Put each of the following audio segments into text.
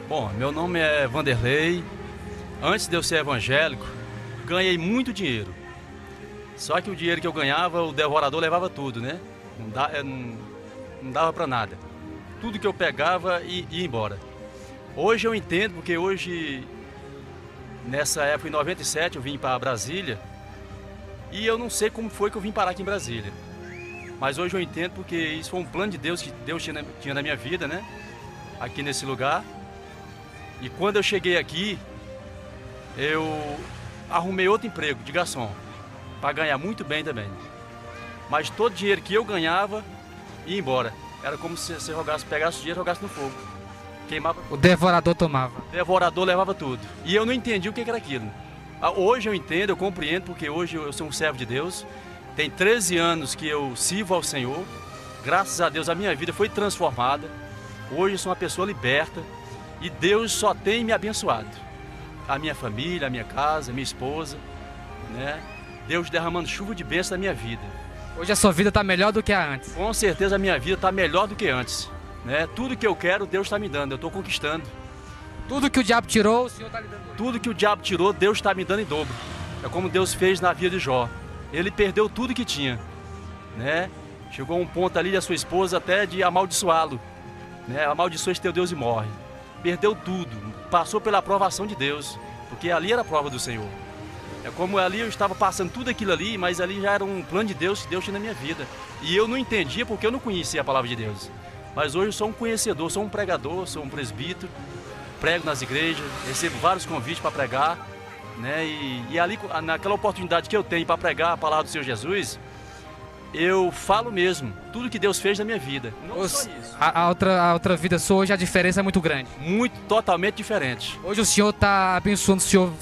Bom, meu nome é Vanderlei. Antes de eu ser evangélico, ganhei muito dinheiro. Só que o dinheiro que eu ganhava, o devorador levava tudo, né? Não dava para nada. Tudo que eu pegava ia embora. Hoje eu entendo, porque hoje, nessa época, em 97, eu vim para Brasília. E eu não sei como foi que eu vim parar aqui em Brasília. Mas hoje eu entendo porque isso foi um plano de Deus que Deus tinha na minha vida, né? Aqui nesse lugar. E quando eu cheguei aqui, eu arrumei outro emprego de garçom, para ganhar muito bem também. Mas todo o dinheiro que eu ganhava ia embora. Era como se você pegasse o dinheiro e jogasse no fogo. Queimava. O devorador tomava. O devorador levava tudo. E eu não entendi o que era aquilo. Hoje eu entendo, eu compreendo, porque hoje eu sou um servo de Deus. Tem 13 anos que eu sirvo ao Senhor. Graças a Deus a minha vida foi transformada. Hoje eu sou uma pessoa liberta. E Deus só tem me abençoado. A minha família, a minha casa, a minha esposa, né? Deus derramando chuva de bênção na minha vida. Hoje a sua vida está melhor do que a antes. Com certeza a minha vida está melhor do que antes, né? Tudo que eu quero, Deus está me dando, eu estou conquistando. Tudo que o diabo tirou, o Senhor está lhe dando hoje. Tudo que o diabo tirou, Deus está me dando em dobro. É como Deus fez na vida de Jó. Ele perdeu tudo que tinha, né? Chegou a um ponto ali da sua esposa até de amaldiçoá-lo, né? Amaldiçoa este teu Deus e morre. Perdeu tudo, passou pela aprovação de Deus, porque ali era a prova do Senhor. É como ali eu estava passando tudo aquilo ali, mas ali já era um plano de Deus que Deus tinha na minha vida. E eu não entendia porque eu não conhecia a palavra de Deus. Mas hoje eu sou um conhecedor, sou um pregador, sou um presbítero, prego nas igrejas, recebo vários convites para pregar, né? E ali, naquela oportunidade que eu tenho para pregar a palavra do Senhor Jesus, eu falo mesmo tudo que Deus fez na minha vida. Não só isso. A outra vida sua, hoje a diferença é muito grande. Muito, totalmente diferente. Hoje o Senhor está abençoando o Senhor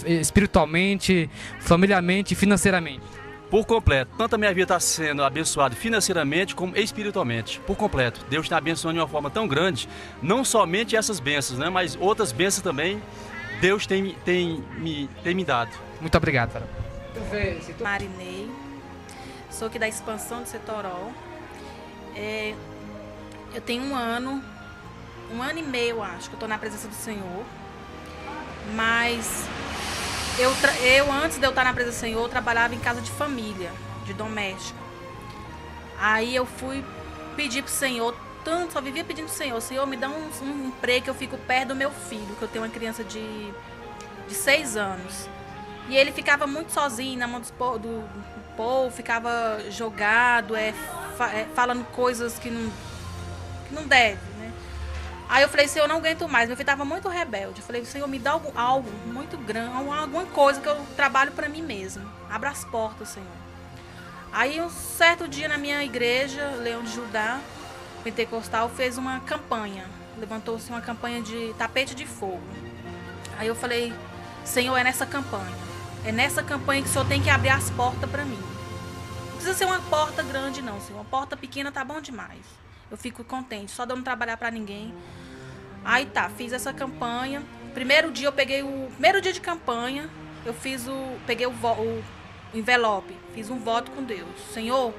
espiritualmente, familiarmente e financeiramente. Por completo. Tanto a minha vida está sendo abençoada financeiramente como espiritualmente. Por completo. Deus está abençoando de uma forma tão grande. Não somente essas bênçãos, né? Mas outras bênçãos também Deus tem me dado. Muito obrigado. Marinei. Sou aqui da expansão de Setoró. Eu tenho um ano e meio, acho, que eu estou na presença do Senhor. Mas eu antes de eu estar na presença do Senhor, eu trabalhava em casa de família, de doméstica. Aí eu fui pedir pro Senhor, só vivia pedindo pro Senhor, Senhor, me dá um emprego que eu fico perto do meu filho, que eu tenho uma criança de 6 anos. E ele ficava muito sozinho na mão do povo, ficava jogado, falando coisas que não deve, né? Aí eu falei, Senhor, eu não aguento mais. Meu filho estava muito rebelde. Eu falei, Senhor, me dá algo muito grande, alguma coisa que eu trabalho para mim mesmo. Abra as portas, Senhor. Aí um certo dia na minha igreja, Leão de Judá, pentecostal, fez uma campanha. Levantou-se uma campanha de tapete de fogo. Aí eu falei, Senhor, é nessa campanha. É nessa campanha que o Senhor tem que abrir as portas para mim. Não precisa ser uma porta grande, não, Senhor. Uma porta pequena tá bom demais. Eu fico contente, só de eu não trabalhar para ninguém. Aí tá, fiz essa campanha. Primeiro dia de campanha, peguei o envelope, fiz um voto com Deus. Senhor,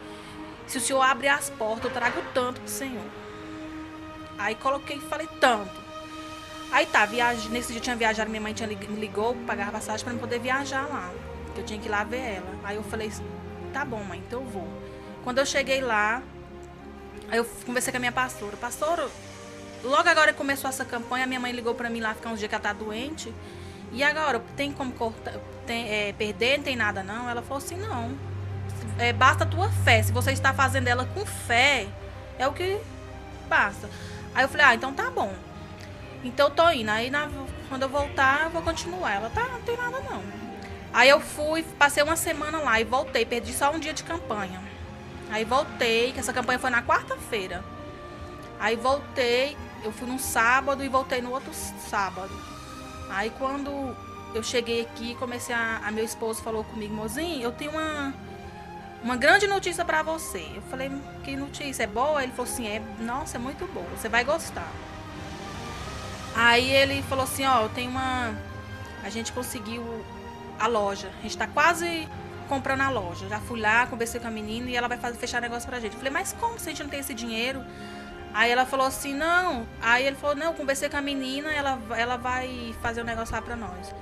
se o Senhor abrir as portas, eu trago tanto pro Senhor. Aí coloquei e falei tanto. Aí tá, nesse dia eu tinha viajado, minha mãe me ligou, pagava passagem para eu poder viajar lá. Que eu tinha que ir lá ver ela. Aí eu falei, tá bom, mãe, então eu vou. Quando eu cheguei lá, aí eu conversei com a minha pastora. Pastora, logo agora que começou essa campanha, a minha mãe ligou para mim lá, ficar uns dias que ela tá doente. E agora, tem como cortar, perder, não tem nada não? Ela falou assim, não. Basta a tua fé. Se você está fazendo ela com fé, é o que basta. Aí eu falei, então tá bom. Então eu tô indo. Aí quando eu voltar, eu vou continuar. Ela, tá, não tem nada não. Aí eu fui, passei uma semana lá e voltei. Perdi só um dia de campanha. Aí voltei, que essa campanha foi na quarta-feira. Aí voltei, eu fui num sábado e voltei no outro sábado. Aí quando eu cheguei aqui, meu esposo falou comigo, mozinho, eu tenho uma grande notícia pra você. Eu falei, que notícia? É boa? Ele falou assim, nossa, é muito boa, você vai gostar. Aí ele falou assim, a gente conseguiu a loja, a gente tá quase comprando a loja. Já fui lá, conversei com a menina e ela vai fechar negócio pra gente. Eu falei, mas como se a gente não tem esse dinheiro? Aí ela falou assim, não. Aí ele falou, não, eu conversei com a menina, ela vai fazer um negócio lá pra nós.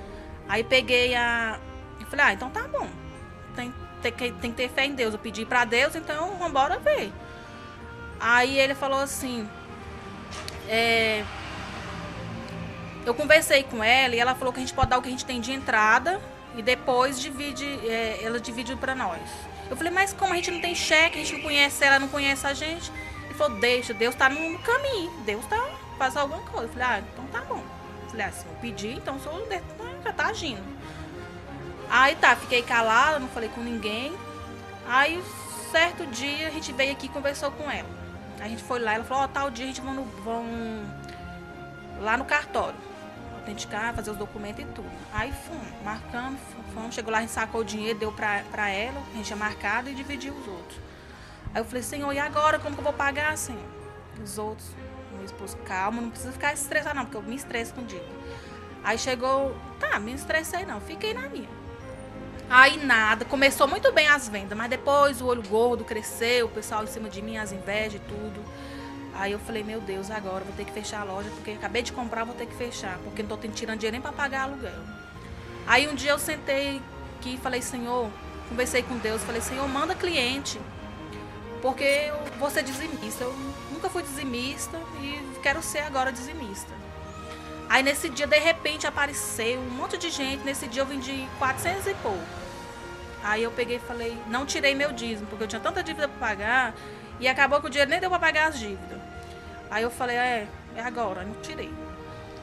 Aí peguei eu falei, ah, então tá bom. Tem que ter fé em Deus. Eu pedi pra Deus, então vambora ver. Aí ele falou assim, eu conversei com ela e ela falou que a gente pode dar o que a gente tem de entrada e depois ela divide pra nós. Eu falei, mas como a gente não tem cheque, a gente não conhece ela, não conhece a gente. Ele falou, deixa, Deus tá no caminho, Deus tá fazendo alguma coisa. Eu falei, ah, então tá bom. Eu falei, se eu pedir, então já tá agindo. Aí tá, fiquei calada, não falei com ninguém. Aí, certo dia, a gente veio aqui e conversou com ela. A gente foi lá, ela falou, tal dia a gente vão lá no cartório, autenticar, fazer os documentos e tudo. Aí marcamos, chegou lá, a gente sacou o dinheiro, deu pra ela, a gente tinha marcado e dividiu os outros. Aí eu falei, Senhor, e agora, como que eu vou pagar, Senhor? Os outros, meu esposo, calma, não precisa ficar estressado não, porque eu me estresso com dívida. Aí chegou, me estressei não, fiquei na minha. Aí nada, começou muito bem as vendas, mas depois o olho gordo cresceu, o pessoal em cima de mim, as invejas e tudo. Aí eu falei, meu Deus, agora vou ter que fechar a loja, porque acabei de comprar, vou ter que fechar, porque não tô tirando dinheiro nem para pagar aluguel. Aí um dia eu sentei aqui e falei, Senhor, conversei com Deus, falei, Senhor, manda cliente, porque eu vou ser dizimista. Eu nunca fui dizimista e quero ser agora dizimista. Aí nesse dia, de repente, apareceu um monte de gente. Nesse dia eu vendi 400 e pouco. Aí eu peguei e falei, não tirei meu dízimo, porque eu tinha tanta dívida para pagar e acabou que o dinheiro nem deu para pagar as dívidas. Aí eu falei, é agora, não tirei.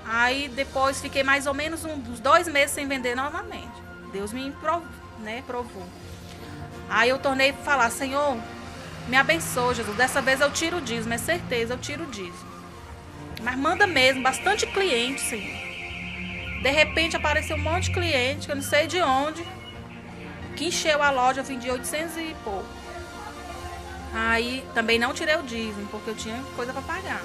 Aí depois fiquei mais ou menos uns 2 meses sem vender novamente. Deus me provou. Aí eu tornei a falar, Senhor, me abençoa, Jesus. Dessa vez eu tiro o dízimo, é certeza, eu tiro o dízimo. Mas manda mesmo, bastante cliente, Senhor. De repente apareceu um monte de cliente, que eu não sei de onde, que encheu a loja, eu vendi 800 e pouco. Aí também não tirei o dízimo, porque eu tinha coisa para pagar.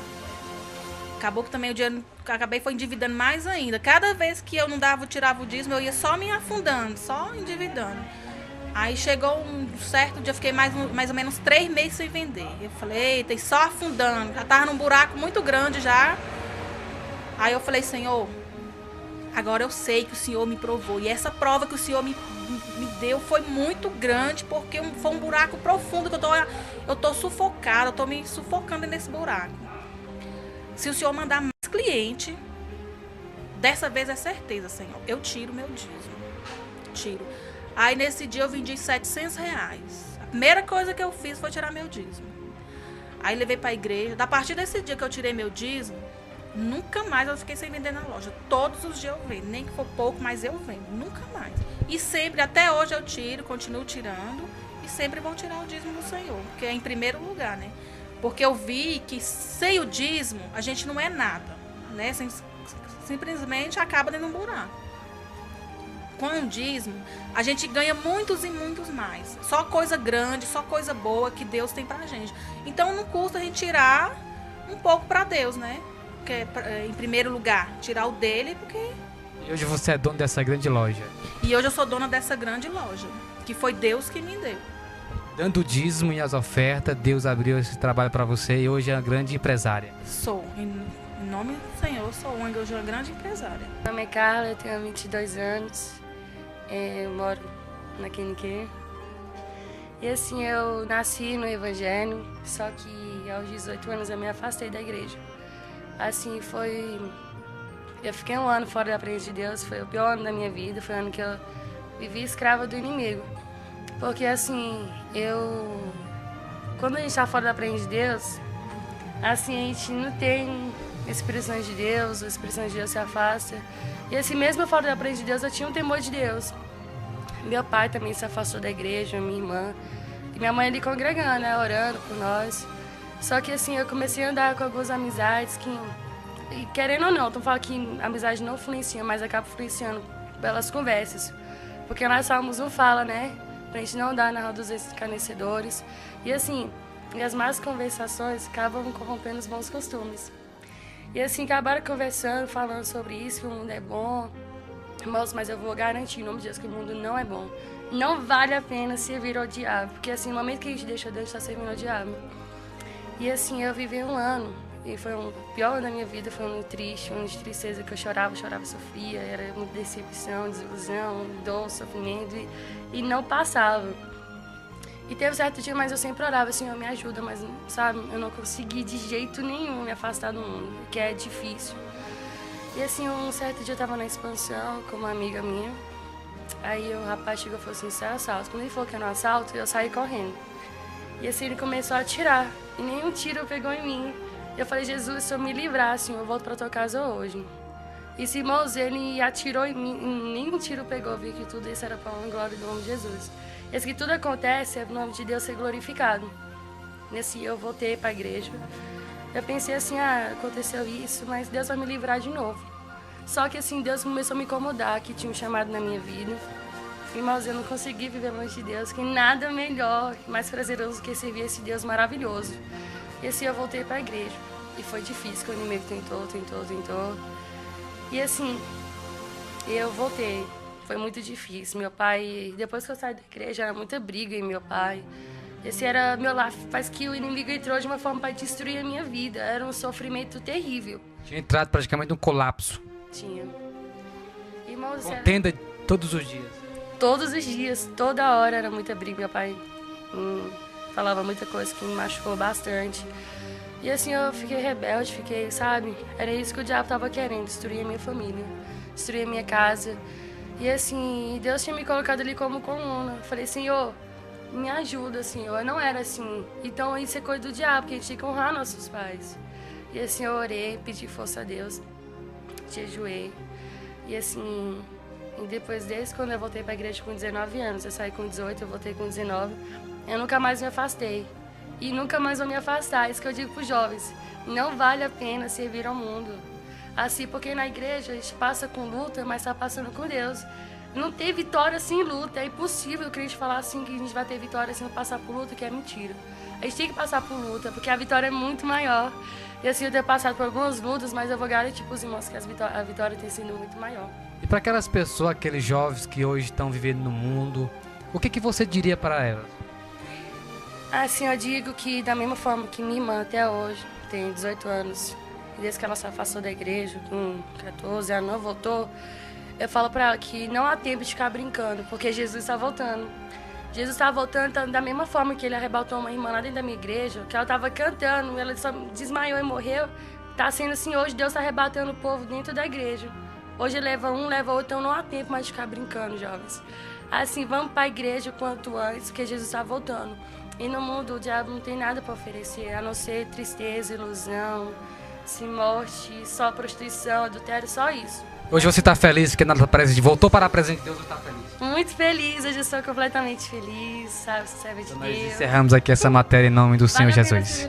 Acabou que também o dinheiro, acabei foi endividando mais ainda. Cada vez que eu não tirava o dízimo, eu ia só me afundando, só endividando. Aí chegou um certo dia, eu fiquei mais ou menos 3 meses sem vender. Eu falei, eita, só afundando, já tava num buraco muito grande já. Aí eu falei, Senhor, agora eu sei que o Senhor me provou. E essa prova que o Senhor me deu foi muito grande, porque foi um buraco profundo que eu tô sufocada, eu tô me sufocando nesse buraco. Se o Senhor mandar mais cliente, dessa vez é certeza, Senhor, eu tiro meu dízimo. Tiro. Aí nesse dia eu vendi R$700. A primeira coisa que eu fiz foi tirar meu dízimo. Aí levei para a igreja. A partir desse dia que eu tirei meu dízimo, nunca mais eu fiquei sem vender na loja. Todos os dias eu vendo, nem que for pouco, mas eu vendo, nunca mais. E sempre, até hoje eu tiro, continuo tirando e sempre vou tirar o dízimo do Senhor, porque é em primeiro lugar, né? Porque eu vi que sem o dízimo a gente não é nada, né? Simplesmente acaba dentro de um buraco. Com o dízimo, a gente ganha muitos e muitos mais. Só coisa grande, só coisa boa que Deus tem pra gente. Então não custa a gente tirar um pouco pra Deus, né? Porque, em primeiro lugar, tirar o dele, porque... E hoje você é dono dessa grande loja. E hoje eu sou dona dessa grande loja, que foi Deus que me deu. Dando o dízimo e as ofertas, Deus abriu esse trabalho para você e hoje é uma grande empresária. Sou. Em nome do Senhor, eu sou hoje uma grande empresária. Meu nome é Carla, eu tenho 22 anos. Eu moro na QNQ. E assim, eu nasci no Evangelho, só que aos 18 anos eu me afastei da igreja. Assim, eu fiquei 1 ano fora da presença de Deus, foi o pior ano da minha vida, foi o ano que eu vivi escrava do inimigo. Porque assim, quando a gente está fora da presença de Deus, assim, a gente não tem expressões de Deus, a expressão de Deus se afasta. E assim, mesmo fora da presença de Deus, eu tinha um temor de Deus. Meu pai também se afastou da igreja, minha irmã. E minha mãe ali congregando, né, orando por nós. Só que assim, eu comecei a andar com algumas amizades que, e querendo ou não, tô falando que amizade não influencia, mas acaba influenciando pelas conversas. Porque nós somos um fala, né? Pra gente não andar na roda dos escarnecedores. E assim, as más conversações acabam corrompendo os bons costumes. E assim, acabaram conversando, falando sobre isso, que o mundo é bom. Irmãos, mas eu vou garantir em nome de Deus que o mundo não é bom. Não vale a pena servir ao diabo, porque assim, no momento que a gente deixa Deus, está servindo ao diabo. E assim, eu vivi um ano, e foi o pior ano da minha vida, foi um ano triste, um ano de tristeza, que eu chorava, sofria, era muita decepção, desilusão, dor, sofrimento, e não passava. E teve certo dia, mas eu sempre orava, Senhor, me ajuda, mas, sabe, eu não consegui de jeito nenhum me afastar do mundo, que é difícil. E assim, um certo dia eu tava na expansão com uma amiga minha, aí o rapaz chegou e falou assim, isso é assalto. Quando ele falou que era um assalto, eu saí correndo. E assim, ele começou a atirar, e nenhum tiro pegou em mim. Eu falei, Jesus, se eu me livrar, assim, eu volto pra tua casa hoje. E se irmãos, ele atirou em mim, nenhum tiro pegou, vi que tudo isso era para a glória do nome de Jesus. E assim que tudo acontece, é o nome de Deus ser glorificado. Nesse eu voltei para a igreja. Eu pensei assim, aconteceu isso, mas Deus vai me livrar de novo. Só que assim, Deus começou a me incomodar, que tinha um chamado na minha vida. Irmãos, eu não consegui viver longe de Deus, que nada melhor, mais prazeroso que servir esse Deus maravilhoso. E assim, eu voltei para a igreja. E foi difícil, que o inimigo tentou. E assim, eu voltei. Foi muito difícil. Meu pai, depois que eu saí da igreja, era muita briga em meu pai. Esse era meu lar, faz que o inimigo entrou de uma forma para destruir a minha vida. Era um sofrimento terrível. Tinha entrado praticamente num colapso. Tinha. Irmãos, contenda todos os dias. Todos os dias, toda hora era muita briga. Meu pai falava muita coisa que me machucou bastante. E assim, eu fiquei rebelde, sabe? Era isso que o diabo estava querendo, destruir a minha família, destruir a minha casa. E assim, Deus tinha me colocado ali como coluna. Eu falei, Senhor, me ajuda, Senhor. Eu não era assim. Então isso é coisa do diabo, porque a gente tem que honrar nossos pais. E assim, eu orei, pedi força a Deus, jejuei. E assim, e depois desse, quando eu voltei para a igreja com 19 anos, eu saí com 18, eu voltei com 19, eu nunca mais me afastei. E nunca mais vou me afastar. Isso que eu digo para os jovens. Não vale a pena servir ao mundo. Assim, porque na igreja a gente passa com luta, mas está passando com Deus. Não ter vitória sem luta. É impossível o crente falar assim que a gente vai ter vitória sem passar por luta, que é mentira. A gente tem que passar por luta, porque a vitória é muito maior. E assim, eu tenho passado por algumas lutas, mas eu vou garantir para os irmãos que a vitória tem sido muito maior. E para aquelas pessoas, aqueles jovens que hoje estão vivendo no mundo, o que você diria para elas? Assim, eu digo que da mesma forma que minha irmã até hoje tem 18 anos, desde que ela se afastou da igreja, com 14 anos, não voltou, eu falo para ela que não há tempo de ficar brincando, porque Jesus está voltando. Jesus está voltando da mesma forma que ele arrebatou uma irmã lá dentro da minha igreja, que ela estava cantando, ela só desmaiou e morreu. Está sendo assim hoje, Deus está arrebatando o povo dentro da igreja. Hoje leva um, leva outro, então não há tempo mais de ficar brincando, jovens. Assim, vamos para a igreja o quanto antes, porque Jesus está voltando. E no mundo o diabo não tem nada para oferecer, a não ser tristeza, ilusão, morte, só prostituição, adultério, só isso. Hoje você está feliz porque voltou para a presença de Deus, você está feliz? Muito feliz, hoje eu estou completamente feliz, sabe? Serve de Então Deus. Nós encerramos aqui essa matéria em nome do Senhor Jesus.